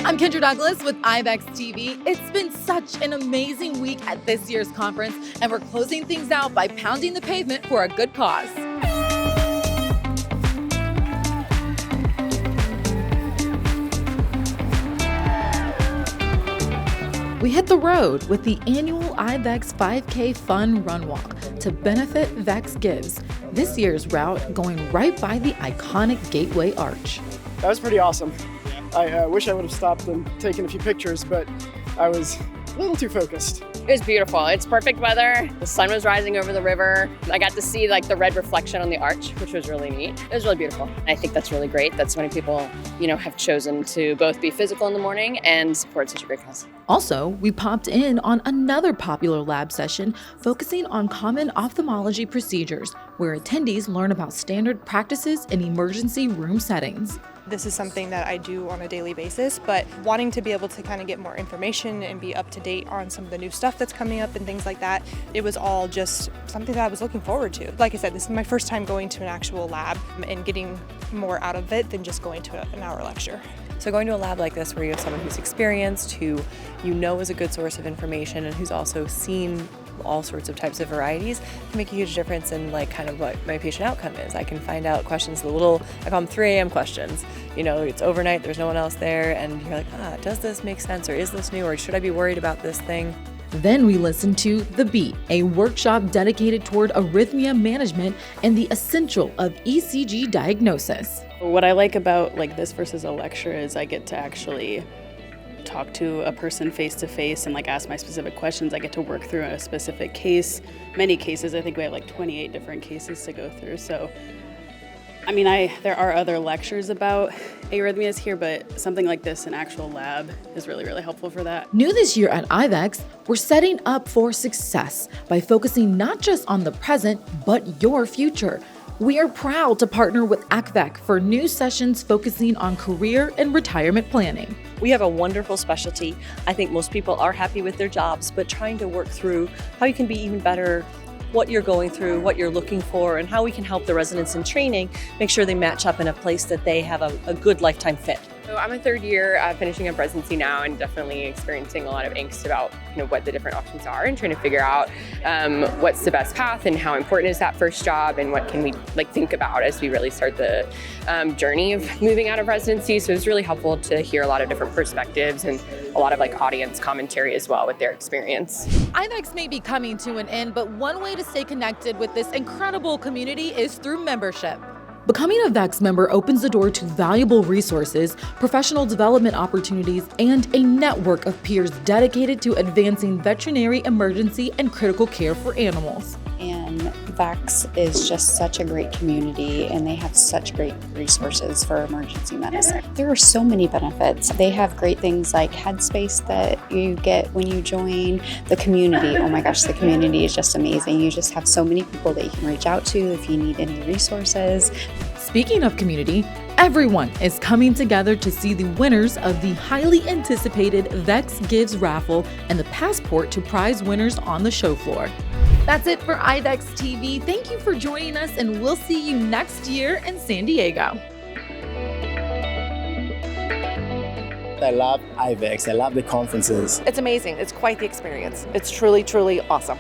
I'm Kendra Douglas with IVECCS TV. It's been such an amazing week at this year's conference, and we're closing things out by pounding the pavement for a good cause. We hit the road with the annual IVECCS 5K Fun Run Walk to benefit VECCS Gives. This year's route going right by the iconic Gateway Arch. That was pretty awesome. I wish I would have stopped and taken a few pictures, but I was a little too focused. It was beautiful. It's perfect weather. The sun was rising over the river. I got to see the red reflection on the arch, which was really neat. It was really beautiful. I think that's really great that so many people, have chosen to both be physical in the morning and support such a great cause. Also, we popped in on another popular lab session focusing on common ophthalmology procedures, where attendees learn about standard practices in emergency room settings. This is something that I do on a daily basis, but wanting to be able to kind of get more information and be up to date on some of the new stuff that's coming up and things like that, it was all just something that I was looking forward to. Like I said, this is my first time going to an actual lab and getting more out of it than just going to an hour lecture. So going to a lab like this where you have someone who's experienced, who is a good source of information and who's also seen all sorts of types of varieties can make a huge difference in kind of what my patient outcome is. I can find out questions, I call them 3 a.m. questions. It's overnight, there's no one else there, and you're like, does this make sense, or is this new, or should I be worried about this thing? Then we listened to The Beat, a workshop dedicated toward arrhythmia management and the essential of ECG diagnosis. What I like about this versus a lecture is I get to actually talk to a person face to face and ask my specific questions. I get to work through a specific case, many cases. I think we have 28 different cases to go through. So, there are other lectures about arrhythmias here, but something like this, an actual lab, is really, really helpful for that. New this year at IVECCS, we're setting up for success by focusing not just on the present, but your future. We are proud to partner with IVECCS for new sessions focusing on career and retirement planning. We have a wonderful specialty. I think most people are happy with their jobs, but trying to work through how you can be even better, what you're going through, what you're looking for, and how we can help the residents in training make sure they match up in a place that they have a good lifetime fit. So I'm a third year finishing up residency now, and definitely experiencing a lot of angst about what the different options are and trying to figure out what's the best path and how important is that first job and what can we think about as we really start the journey of moving out of residency. So it's really helpful to hear a lot of different perspectives and a lot of audience commentary as well with their experience. IVECCS may be coming to an end, but one way to stay connected with this incredible community is through membership. Becoming a VECCS member opens the door to valuable resources, professional development opportunities, and a network of peers dedicated to advancing veterinary emergency and critical care for animals. And VECCS is just such a great community, and they have such great resources for emergency medicine. There are so many benefits. They have great things like Headspace that you get when you join. The community, oh my gosh, the community is just amazing. You just have so many people that you can reach out to if you need any resources. Speaking of community, everyone is coming together to see the winners of the highly anticipated VECCS Gives raffle and the passport to prize winners on the show floor. That's it for IVECCS TV. Thank you for joining us, and we'll see you next year in San Diego. I love IVECCS. I love the conferences. It's amazing. It's quite the experience. It's truly, truly awesome.